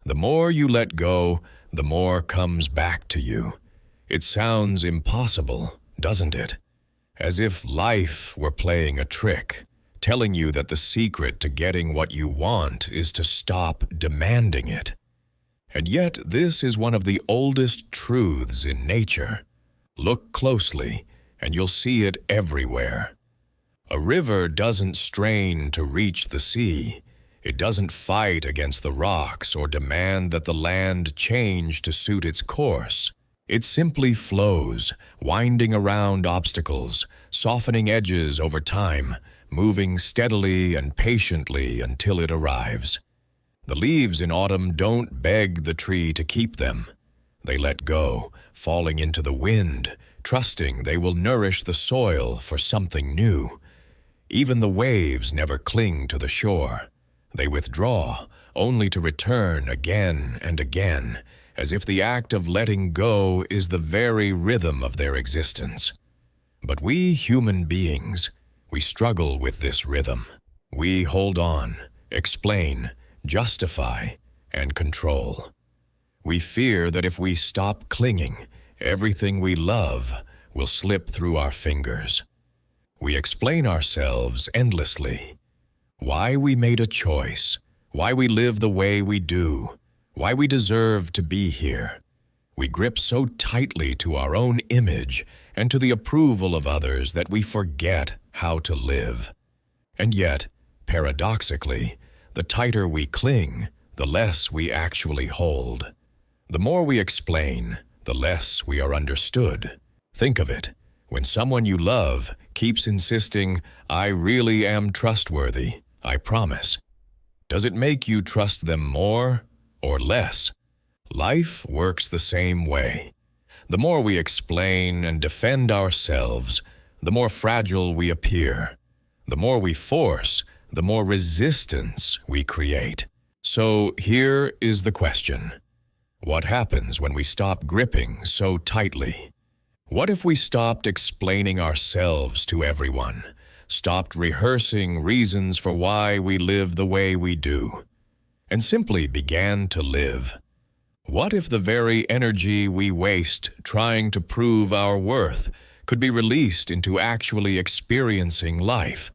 The more you let go, the more comes back to you. It sounds impossible, doesn't it? As if life were playing a trick, telling you that the secret to getting what you want is to stop demanding it. And yet, this is one of the oldest truths in nature. Look closely, and you'll see it everywhere. A river doesn't strain to reach the sea. It doesn't fight against the rocks or demand that the land change to suit its course. It simply flows, winding around obstacles, softening edges over time, moving steadily and patiently until it arrives. The leaves in autumn don't beg the tree to keep them. They let go, falling into the wind, trusting they will nourish the soil for something new. Even the waves never cling to the shore. They withdraw, only to return again and again, as if the act of letting go is the very rhythm of their existence. But we human beings, we struggle with this rhythm. We hold on, explain, justify, and control. We fear that if we stop clinging, everything we love will slip through our fingers. We explain ourselves endlessly. Why we made a choice, why we live the way we do, why we deserve to be here. We grip so tightly to our own image and to the approval of others that we forget how to live. And yet, paradoxically, the tighter we cling, the less we actually hold. The more we explain, the less we are understood. Think of it. When someone you love keeps insisting, "I really am trustworthy, I promise," does it make you trust them more or less? Life works the same way. The more we explain and defend ourselves, the more fragile we appear. The more we force, the more resistance we create. So here is the question. What happens when we stop gripping so tightly? What if we stopped explaining ourselves to everyone, stopped rehearsing reasons for why we live the way we do, and simply began to live? What if the very energy we waste trying to prove our worth could be released into actually experiencing life?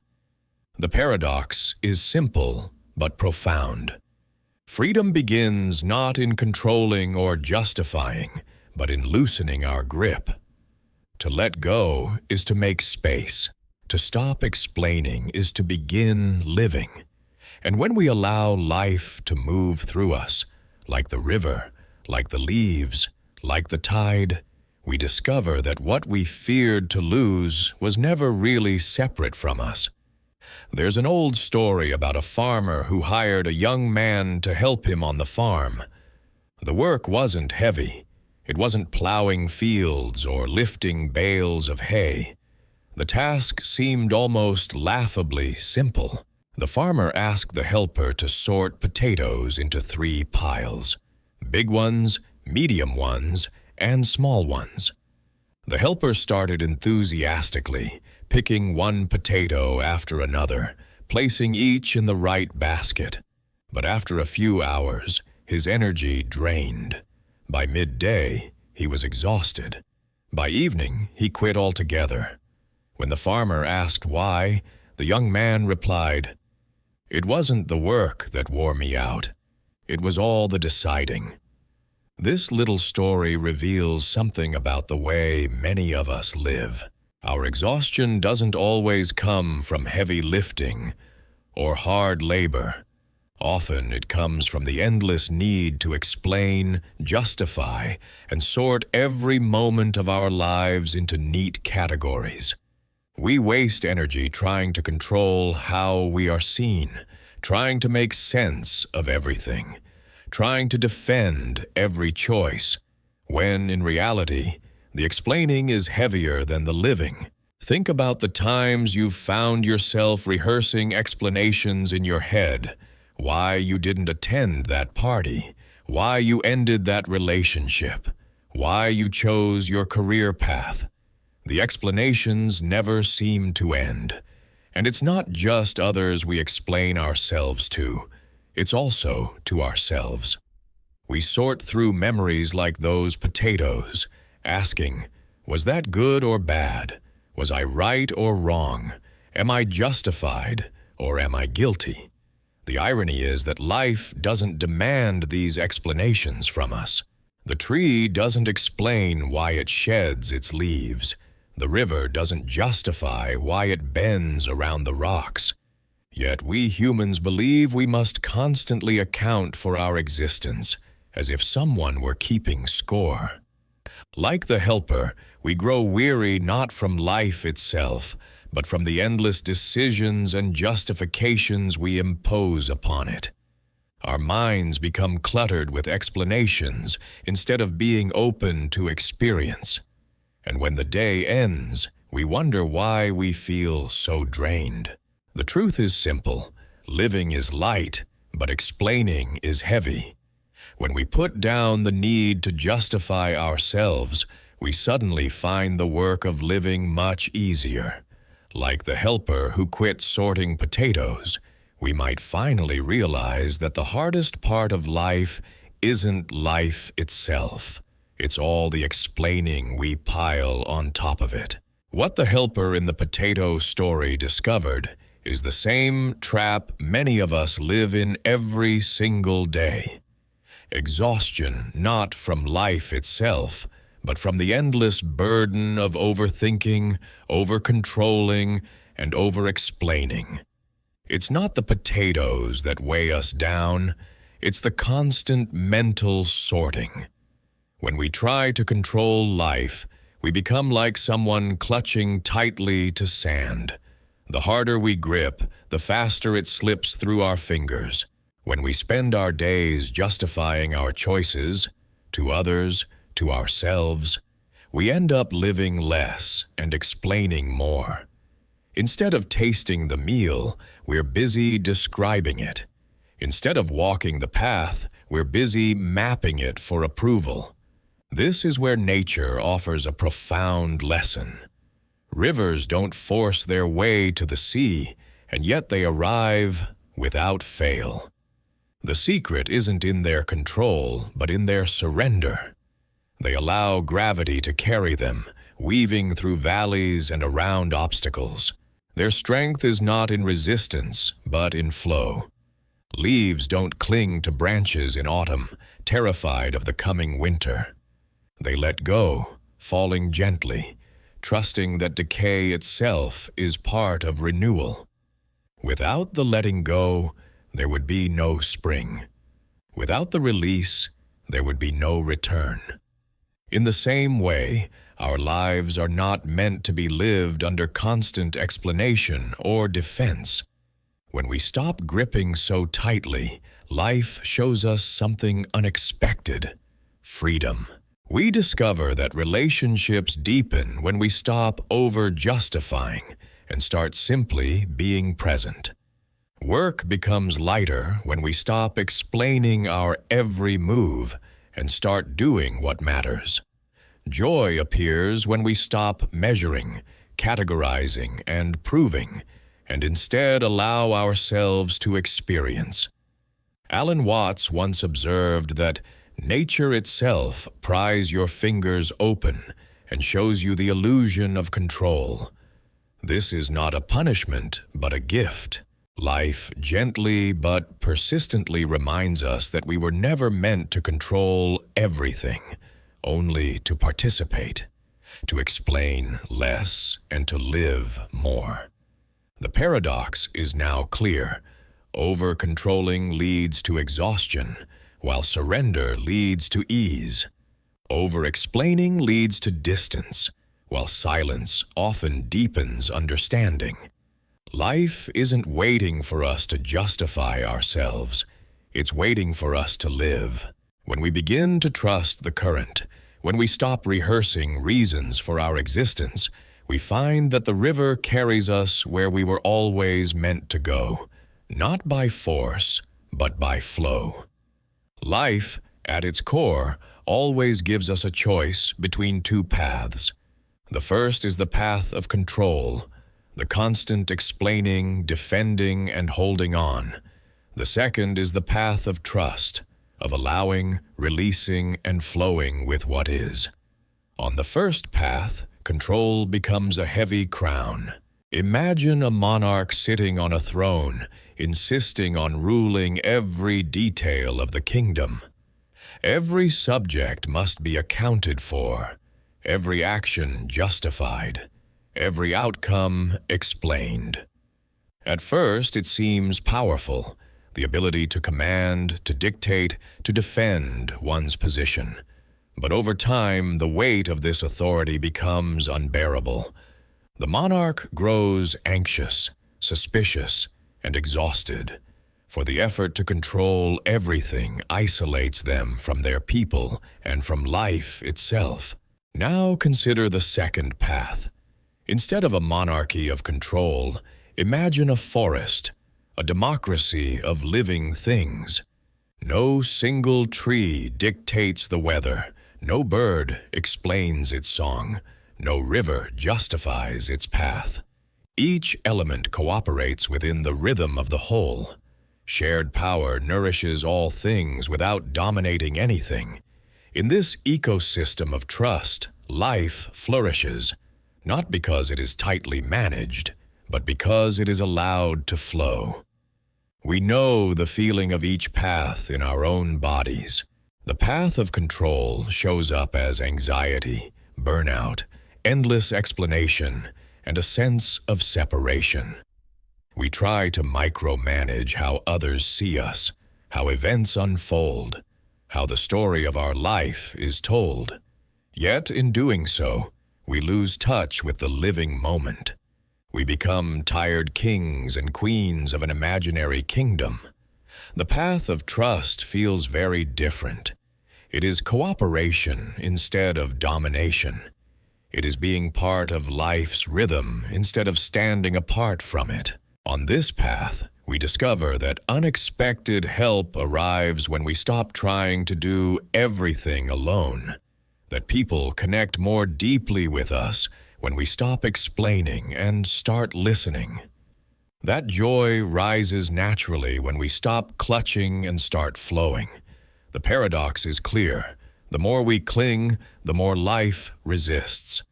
The paradox is simple but profound. Freedom begins not in controlling or justifying, but in loosening our grip. To let go is to make space. To stop explaining is to begin living. And when we allow life to move through us, like the river, like the leaves, like the tide, we discover that what we feared to lose was never really separate from us. There's an old story about a farmer who hired a young man to help him on the farm. The work wasn't heavy. It wasn't plowing fields or lifting bales of hay. The task seemed almost laughably simple. The farmer asked the helper to sort potatoes into 3 piles: big ones, medium ones, and small ones. The helper started enthusiastically, picking one potato after another, placing each in the right basket. But after a few hours, his energy drained. By midday, he was exhausted. By evening, he quit altogether. When the farmer asked why, the young man replied, "It wasn't the work that wore me out. It was all the deciding." This little story reveals something about the way many of us live. Our exhaustion doesn't always come from heavy lifting or hard labor. Often it comes from the endless need to explain, justify, and sort every moment of our lives into neat categories. We waste energy trying to control how we are seen, trying to make sense of everything, trying to defend every choice, when in reality, the explaining is heavier than the living. Think about the times you've found yourself rehearsing explanations in your head, why you didn't attend that party, why you ended that relationship, why you chose your career path. The explanations never seem to end. And it's not just others we explain ourselves to, it's also to ourselves. We sort through memories like those potatoes, asking, was that good or bad? Was I right or wrong? Am I justified or am I guilty? The irony is that life doesn't demand these explanations from us. The tree doesn't explain why it sheds its leaves. The river doesn't justify why it bends around the rocks. Yet we humans believe we must constantly account for our existence, as if someone were keeping score. Like the helper, we grow weary not from life itself, but from the endless decisions and justifications we impose upon it. Our minds become cluttered with explanations instead of being open to experience. And when the day ends, we wonder why we feel so drained. The truth is simple. Living is light, but explaining is heavy. When we put down the need to justify ourselves, we suddenly find the work of living much easier. Like the helper who quit sorting potatoes, we might finally realize that the hardest part of life isn't life itself. It's all the explaining we pile on top of it. What the helper in the potato story discovered is the same trap many of us live in every single day. Exhaustion not from life itself, but from the endless burden of overthinking, over-controlling, and over-explaining. It's not the potatoes that weigh us down, it's the constant mental sorting. When we try to control life, we become like someone clutching tightly to sand. The harder we grip, the faster it slips through our fingers. When we spend our days justifying our choices, to others, to ourselves, we end up living less and explaining more. Instead of tasting the meal, we're busy describing it. Instead of walking the path, we're busy mapping it for approval. This is where nature offers a profound lesson. Rivers don't force their way to the sea, and yet they arrive without fail. The secret isn't in their control, but in their surrender. They allow gravity to carry them, weaving through valleys and around obstacles. Their strength is not in resistance, but in flow. Leaves don't cling to branches in autumn, terrified of the coming winter. They let go, falling gently, trusting that decay itself is part of renewal. Without the letting go, there would be no spring. Without the release, there would be no return. In the same way, our lives are not meant to be lived under constant explanation or defense. When we stop gripping so tightly, life shows us something unexpected: freedom. We discover that relationships deepen when we stop over-justifying and start simply being present. Work becomes lighter when we stop explaining our every move and start doing what matters. Joy appears when we stop measuring, categorizing, and proving, and instead allow ourselves to experience. Alan Watts once observed that nature itself pries your fingers open and shows you the illusion of control. This is not a punishment, but a gift. Life gently but persistently reminds us that we were never meant to control everything, only to participate, to explain less, and to live more. The paradox is now clear. Over-controlling leads to exhaustion, while surrender leads to ease. Over-explaining leads to distance, while silence often deepens understanding. Life isn't waiting for us to justify ourselves. It's waiting for us to live. When we begin to trust the current, when we stop rehearsing reasons for our existence, we find that the river carries us where we were always meant to go, not by force, but by flow. Life, at its core, always gives us a choice between two paths. The first is the path of control, the constant explaining, defending, and holding on. The second is the path of trust, of allowing, releasing, and flowing with what is. On the first path, control becomes a heavy crown. Imagine a monarch sitting on a throne, insisting on ruling every detail of the kingdom. Every subject must be accounted for, every action justified, every outcome explained. At first, it seems powerful, the ability to command, to dictate, to defend one's position. But over time, the weight of this authority becomes unbearable. The monarch grows anxious, suspicious, and exhausted, for the effort to control everything isolates them from their people and from life itself. Now consider the second path. Instead of a monarchy of control, imagine a forest, a democracy of living things. No single tree dictates the weather, no bird explains its song, no river justifies its path. Each element cooperates within the rhythm of the whole. Shared power nourishes all things without dominating anything. In this ecosystem of trust, life flourishes, not because it is tightly managed, but because it is allowed to flow. We know the feeling of each path in our own bodies. The path of control shows up as anxiety, burnout, endless explanation, and a sense of separation. We try to micromanage how others see us, how events unfold, how the story of our life is told. Yet, in doing so, we lose touch with the living moment. We become tired kings and queens of an imaginary kingdom. The path of trust feels very different. It is cooperation instead of domination. It is being part of life's rhythm instead of standing apart from it. On this path, we discover that unexpected help arrives when we stop trying to do everything alone, that people connect more deeply with us when we stop explaining and start listening. That joy rises naturally when we stop clutching and start flowing. The paradox is clear. The more we cling, the more life resists.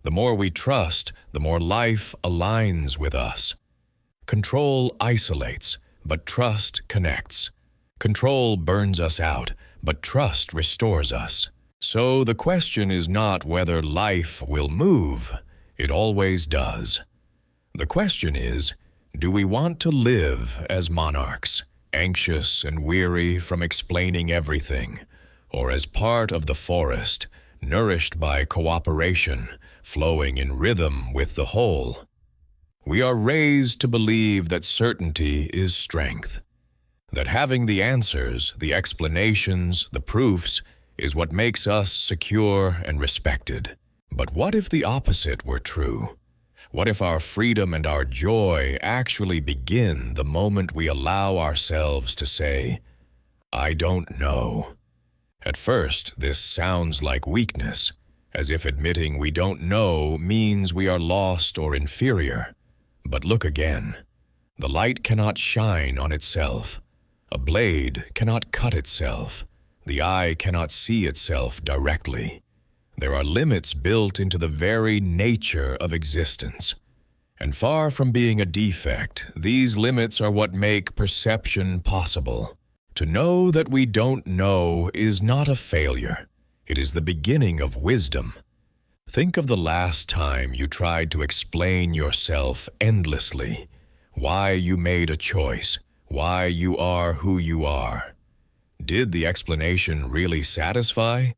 The more we trust, the more life aligns with us. Control isolates, but trust connects. Control burns us out, but trust restores us. So the question is not whether life will move. It always does. The question is, do we want to live as monarchs, anxious and weary from explaining everything, or as part of the forest, nourished by cooperation, flowing in rhythm with the whole? We are raised to believe that certainty is strength, that having the answers, the explanations, the proofs, is what makes us secure and respected. But what if the opposite were true? What if our freedom and our joy actually begin the moment we allow ourselves to say, "I don't know"? At first, this sounds like weakness, as if admitting we don't know means we are lost or inferior. But look again. The light cannot shine on itself. A blade cannot cut itself. The eye cannot see itself directly. There are limits built into the very nature of existence. And far from being a defect, these limits are what make perception possible. To know that we don't know is not a failure. It is the beginning of wisdom. Think of the last time you tried to explain yourself endlessly, why you made a choice, why you are who you are. Did the explanation really satisfy?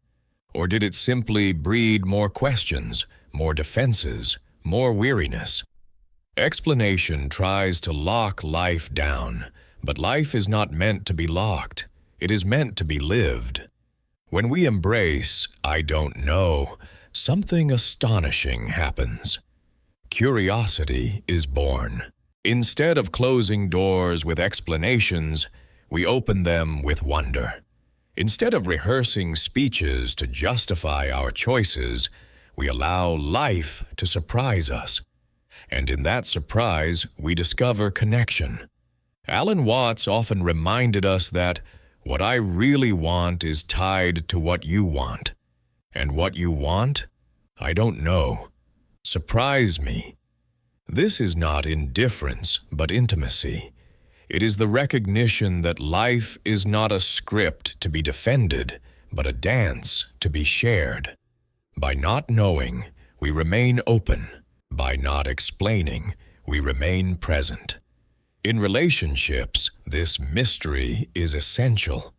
Or did it simply breed more questions, more defenses, more weariness? Explanation tries to lock life down, but life is not meant to be locked. It is meant to be lived. When we embrace, "I don't know," something astonishing happens. Curiosity is born. Instead of closing doors with explanations, we open them with wonder. Instead of rehearsing speeches to justify our choices, we allow life to surprise us. And in that surprise, we discover connection. Alan Watts often reminded us that What I really want is tied to what you want. And what you want? I don't know. Surprise me. This is not indifference, but intimacy. It is the recognition that life is not a script to be defended, but a dance to be shared. By not knowing, we remain open. By not explaining, we remain present. In relationships, this mystery is essential.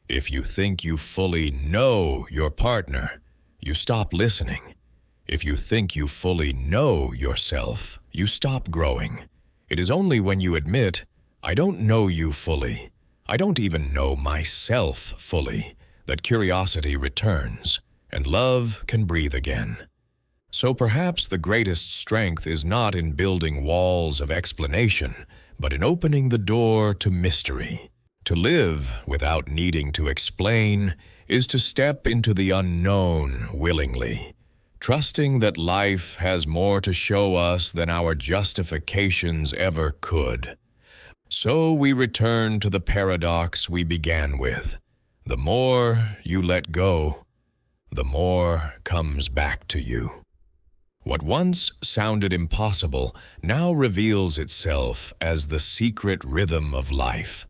If you think you fully know your partner, you stop listening. If you think you fully know yourself, you stop growing. It is only when you admit, I don't know you fully, I don't even know myself fully, that curiosity returns, and love can breathe again. So perhaps the greatest strength is not in building walls of explanation, but in opening the door to mystery. To live without needing to explain is to step into the unknown willingly, trusting that life has more to show us than our justifications ever could. So we return to the paradox we began with. The more you let go, the more comes back to you. What once sounded impossible now reveals itself as the secret rhythm of life.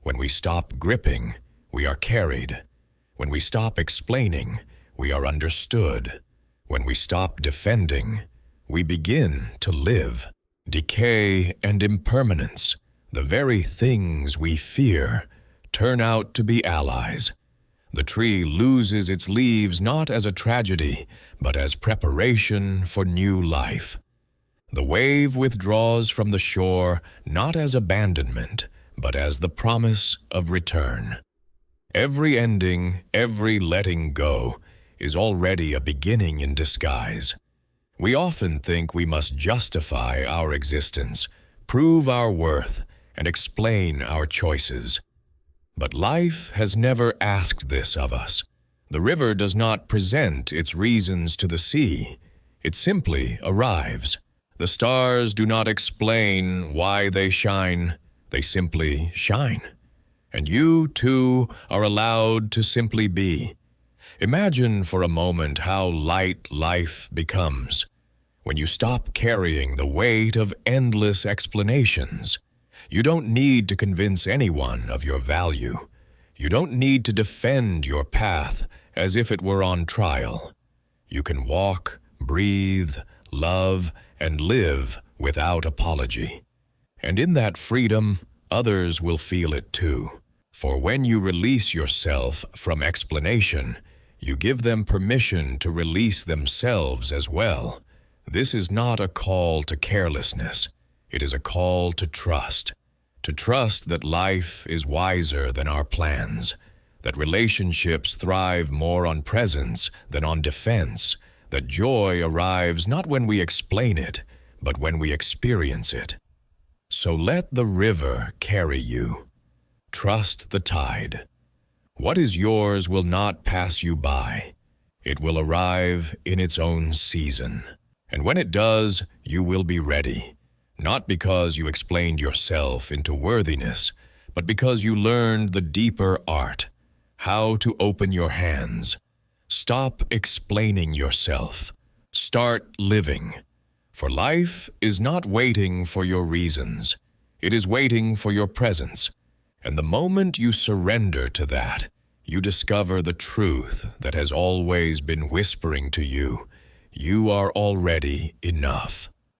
When we stop gripping, we are carried. When we stop explaining, we are understood. When we stop defending, we begin to live. Decay and impermanence, the very things we fear, turn out to be allies. The tree loses its leaves not as a tragedy, but as preparation for new life. The wave withdraws from the shore not as abandonment, but as the promise of return. Every ending, every letting go, is already a beginning in disguise. We often think we must justify our existence, prove our worth, and explain our choices. But life has never asked this of us. The river does not present its reasons to the sea. It simply arrives. The stars do not explain why they shine. They simply shine. And you, too, are allowed to simply be. Imagine for a moment how light life becomes when you stop carrying the weight of endless explanations. You don't need to convince anyone of your value. You don't need to defend your path as if it were on trial. You can walk, breathe, love, and live without apology. And in that freedom, others will feel it too. For when you release yourself from explanation, you give them permission to release themselves as well. This is not a call to carelessness. It is a call to trust that life is wiser than our plans, that relationships thrive more on presence than on defense, that joy arrives not when we explain it, but when we experience it. So let the river carry you. Trust the tide. What is yours will not pass you by. It will arrive in its own season. And when it does, you will be ready. Not because you explained yourself into worthiness, but because you learned the deeper art, how to open your hands. Stop explaining yourself. Start living. For life is not waiting for your reasons. It is waiting for your presence. And the moment you surrender to that, you discover the truth that has always been whispering to you. You are already enough.